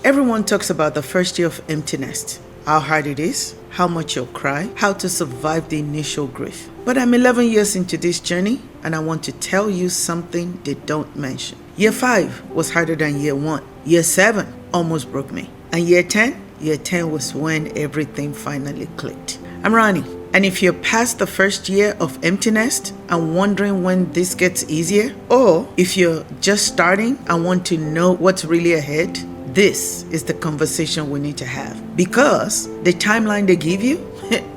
Everyone talks about the first year of empty nest, how hard it is, how much you'll cry, how to survive the initial grief. But I'm 11 years into this journey, and I want to tell you something they don't mention. Year 5 was harder than year 1. Year 7 almost broke me. And year 10 was when everything finally clicked. I'm Ronnie, and if you're past the first year of empty nest and wondering when this gets easier, or if you're just starting and want to know what's really ahead, this is the conversation we need to have. Because the timeline they give you,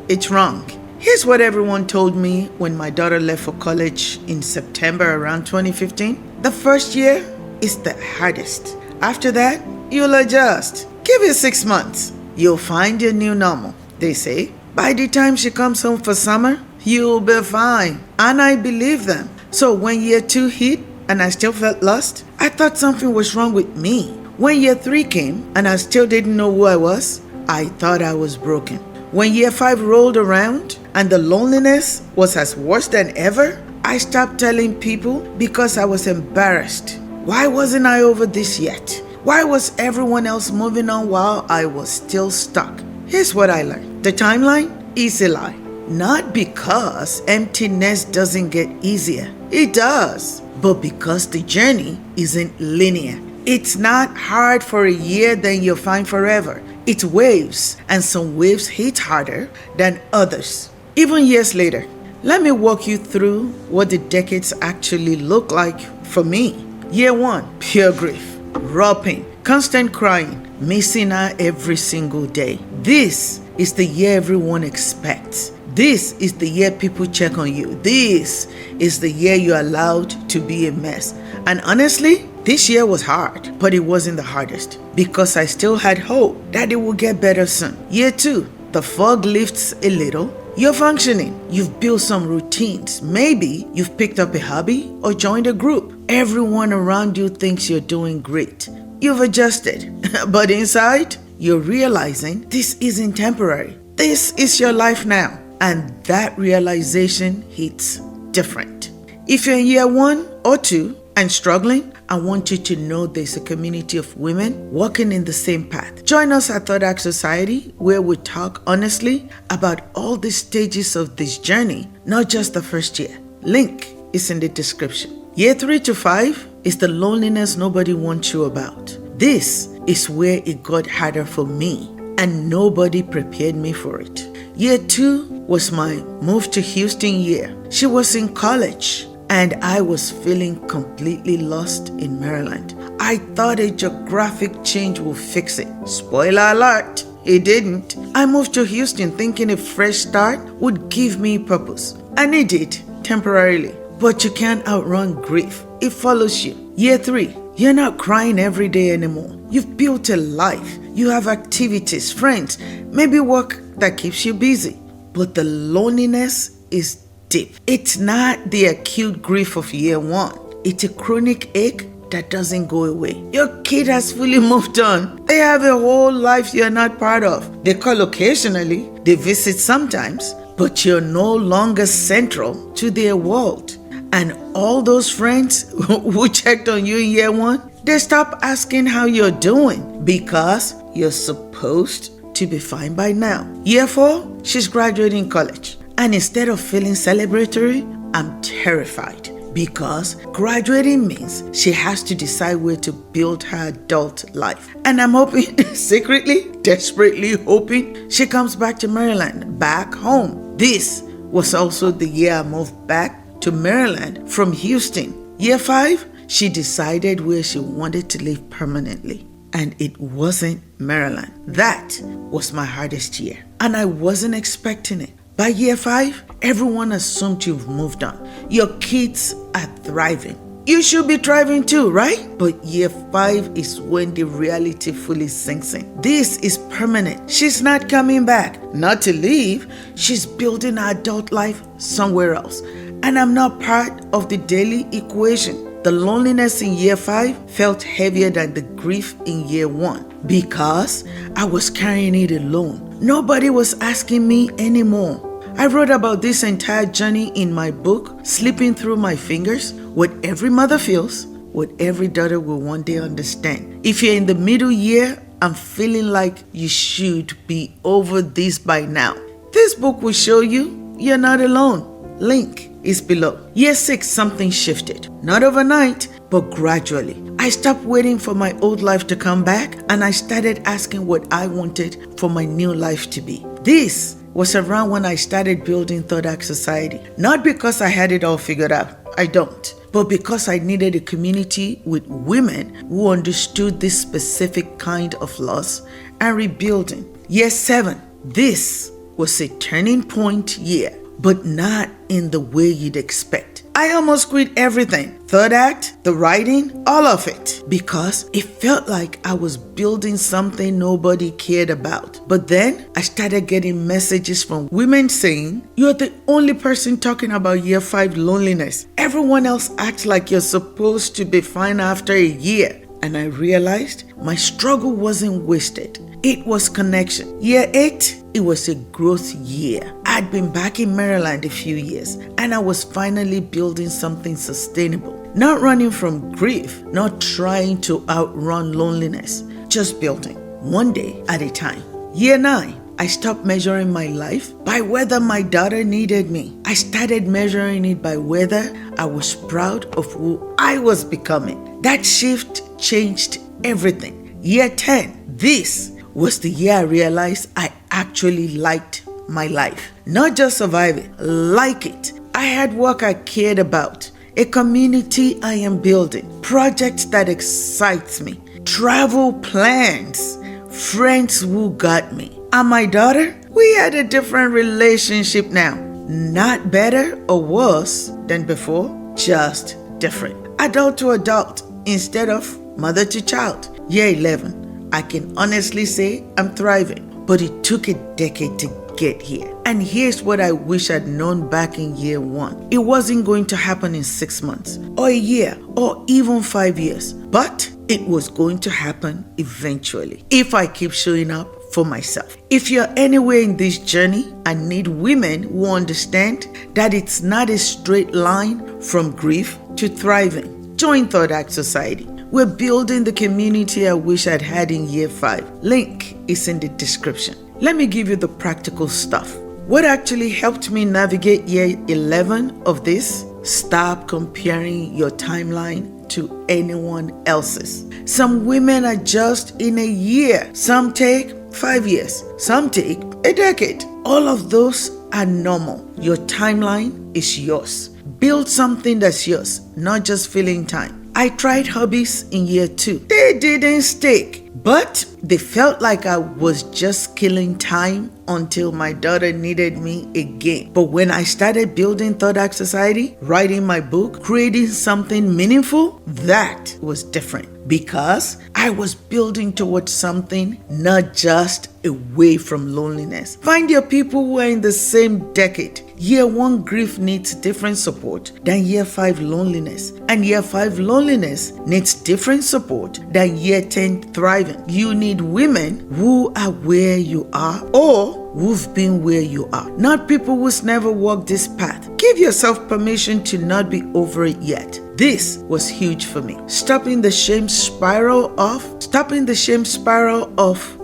it's wrong. Here's what everyone told me when my daughter left for college in September around 2015. The first year is the hardest. After that, you'll adjust. Give it 6 months. You'll find your new normal, they say. By the time she comes home for summer, you'll be fine. And I believe them. So when year 2 hit and I still felt lost, I thought something was wrong with me. When year 3 came and I still didn't know who I was, I thought I was broken. When year 5 rolled around and the loneliness was as worse than ever, I stopped telling people because I was embarrassed. Why wasn't I over this yet? Why was everyone else moving on while I was still stuck? Here's what I learned. The timeline is a lie. Not because emptiness doesn't get easier. It does. But because the journey isn't linear. It's not hard for a year, then you're fine forever. It's waves, and some waves hit harder than others. Even years later, let me walk you through what the decades actually look like for me. Year 1, pure grief, raw pain, constant crying, missing her every single day. This is the year everyone expects. This is the year people check on you. This is the year you're allowed to be a mess. And honestly, this year was hard, but it wasn't the hardest because I still had hope that it would get better soon. Year 2, the fog lifts a little. You're functioning. You've built some routines. Maybe you've picked up a hobby or joined a group. Everyone around you thinks you're doing great. You've adjusted, but inside, you're realizing this isn't temporary. This is your life now. And that realization hits different. If you're in year 1 or 2 and struggling, I want you to know there's a community of women walking in the same path. Join us at Third Act Society, where we talk honestly about all the stages of this journey, not just the first year. Link is in the description. Year 3 to 5 is the loneliness nobody wants you about. This is where it got harder for me, and nobody prepared me for it. Year 2 was my move to Houston year. She was in college, and I was feeling completely lost in Maryland. I thought a geographic change would fix it. Spoiler alert, it didn't. I moved to Houston thinking a fresh start would give me purpose. And it did, temporarily. But you can't outrun grief. It follows you. Year 3, you're not crying every day anymore. You've built a life. You have activities, friends, maybe work that keeps you busy. But the loneliness is deep. It's not the acute grief of year 1. It's a chronic ache that doesn't go away. Your kid has fully moved on. They have a whole life you're not part of. They call occasionally, they visit sometimes, but you're no longer central to their world. And all those friends who checked on you in year 1, they stop asking how you're doing because you're supposed to be fine by now. Year 4, she's graduating college. And instead of feeling celebratory, I'm terrified because graduating means she has to decide where to build her adult life. And I'm hoping, secretly, desperately hoping, she comes back to Maryland, back home. This was also the year I moved back to Maryland from Houston. Year 5, she decided where she wanted to live permanently. And it wasn't Maryland. That was my hardest year. And I wasn't expecting it. By year 5, everyone assumed you've moved on. Your kids are thriving. You should be thriving too, right? But year 5 is when the reality fully sinks in. This is permanent. She's not coming back. Not to leave. She's building her adult life somewhere else. And I'm not part of the daily equation. The loneliness in year 5 felt heavier than the grief in year 1 because I was carrying it alone. Nobody was asking me anymore. I wrote about this entire journey in my book, Slipping Through My Fingers, What Every Mother Feels, What Every Daughter Will One Day Understand. If you're in the middle year I'm feeling like you should be over this by now. This book will show you you're not alone. Link is below. Year 6, something shifted. Not overnight, but gradually. I stopped waiting for my old life to come back, and I started asking what I wanted for my new life to be. This was around when I started building Third Act Society. Not because I had it all figured out. I don't. But because I needed a community with women who understood this specific kind of loss and rebuilding. Year 7. This was a turning point year, but not in the way you'd expect. I almost quit everything. Third act, the writing, all of it. Because it felt like I was building something nobody cared about. But then I started getting messages from women saying, "You're the only person talking about year 5 loneliness. Everyone else acts like you're supposed to be fine after a year." And I realized my struggle wasn't wasted. It was connection. Year 8, it was a growth year. I'd been back in Maryland a few years, and I was finally building something sustainable. Not running from grief, not trying to outrun loneliness, just building, one day at a time. Year 9, I stopped measuring my life by whether my daughter needed me. I started measuring it by whether I was proud of who I was becoming. That shift changed everything. Year 10, this was the year I realized I actually liked my life. Not just survive it, like it. I had work I cared about, a community I am building, projects that excites me, travel plans, friends who got me. And my daughter, we had a different relationship now. Not better or worse than before, just different. Adult to adult instead of mother to child. Year 11. I can honestly say I'm thriving, but it took a decade to get here. And here's what I wish I'd known back in year 1. It wasn't going to happen in 6 months, or a year, or even 5 years, but it was going to happen eventually if I keep showing up for myself. If you're anywhere in this journey, I need women who understand that it's not a straight line from grief to thriving. Join Third Act Society. We're building the community I wish I'd had in year 5. Link is in the description. Let me give you the practical stuff. What actually helped me navigate year 11 of this? Stop comparing your timeline to anyone else's. Some women are just in a year. Some take 5 years. Some take a decade. All of those are normal. Your timeline is yours. Build something that's yours, not just filling time. I tried hobbies in year 2. They didn't stick, but they felt like I was just killing time until my daughter needed me again. But when I started building Third Act Society, writing my book, creating something meaningful, that was different because I was building towards something, not just away from loneliness. Find your people who are in the same decade. Year 1 grief needs different support than year 5 loneliness. And year 5 loneliness needs different support than year 10 thriving. You need women who are where you are or who've been where you are. Not people who's never walked this path. Give yourself permission to not be over it yet. This was huge for me. Stopping the shame spiral of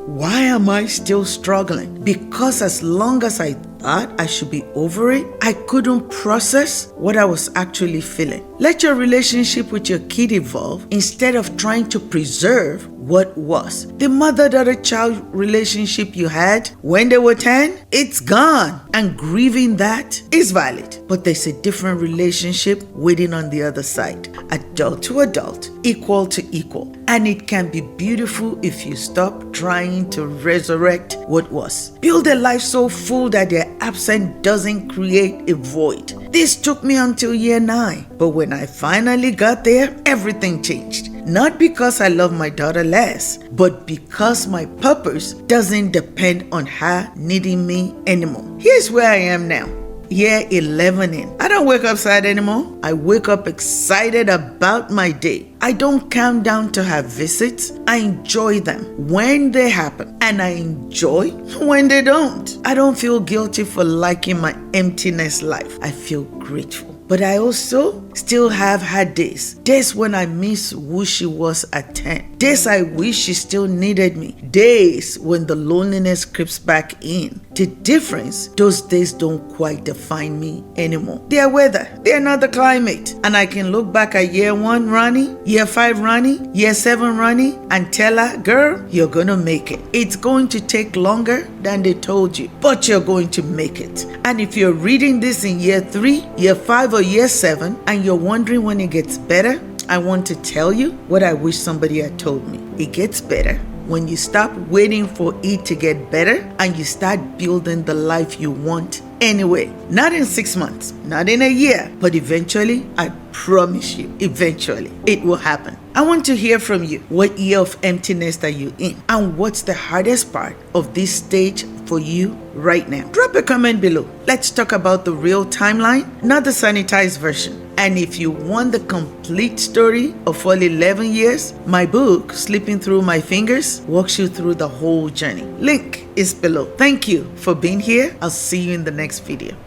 why am I still struggling? Because as long as I thought I should be over it, I couldn't process what I was actually feeling. Let your relationship with your kid evolve instead of trying to preserve what was. The mother-daughter-child relationship you had when they were 10, it's gone. And grieving that is valid. But there's a different relationship waiting on the other side. Adult to adult, equal to equal. And it can be beautiful if you stop trying to resurrect what was. Build a life so full that their absence doesn't create a void. This took me until year 9. But when I finally got there, everything changed. Not because I love my daughter less, but because my purpose doesn't depend on her needing me anymore. Here's where I am now. Year 11 in. I don't wake up sad anymore. I wake up excited about my day. I don't count down to her visits. I enjoy them when they happen. And I enjoy when they don't. I don't feel guilty for liking my emptiness life. I feel grateful. But I also still have had days when I miss who she was at 10. Days I wish she still needed me. Days when the loneliness creeps back in. The difference, those days don't quite define me anymore. They are weather. They are not the climate. And I can look back at year 1 Ronnie, year 5 Ronnie, year 7 Ronnie, and tell her, girl, you're gonna make it. It's going to take longer than they told you, but you're going to make it. And if you're reading this in year 3, year 5, or year 7, and you're wondering when it gets better, I want to tell you what I wish somebody had told me. It gets better when you stop waiting for it to get better and you start building the life you want anyway. Not in 6 months, not in a year, but eventually, I promise you, eventually, it will happen. I want to hear from you. What year of emptiness are you in? And what's the hardest part of this stage for you right now? Drop a comment below. Let's talk about the real timeline, not the sanitized version. And if you want the complete story of all 11 years, my book, Slipping Through My Fingers, walks you through the whole journey. Link is below. Thank you for being here. I'll see you in the next video.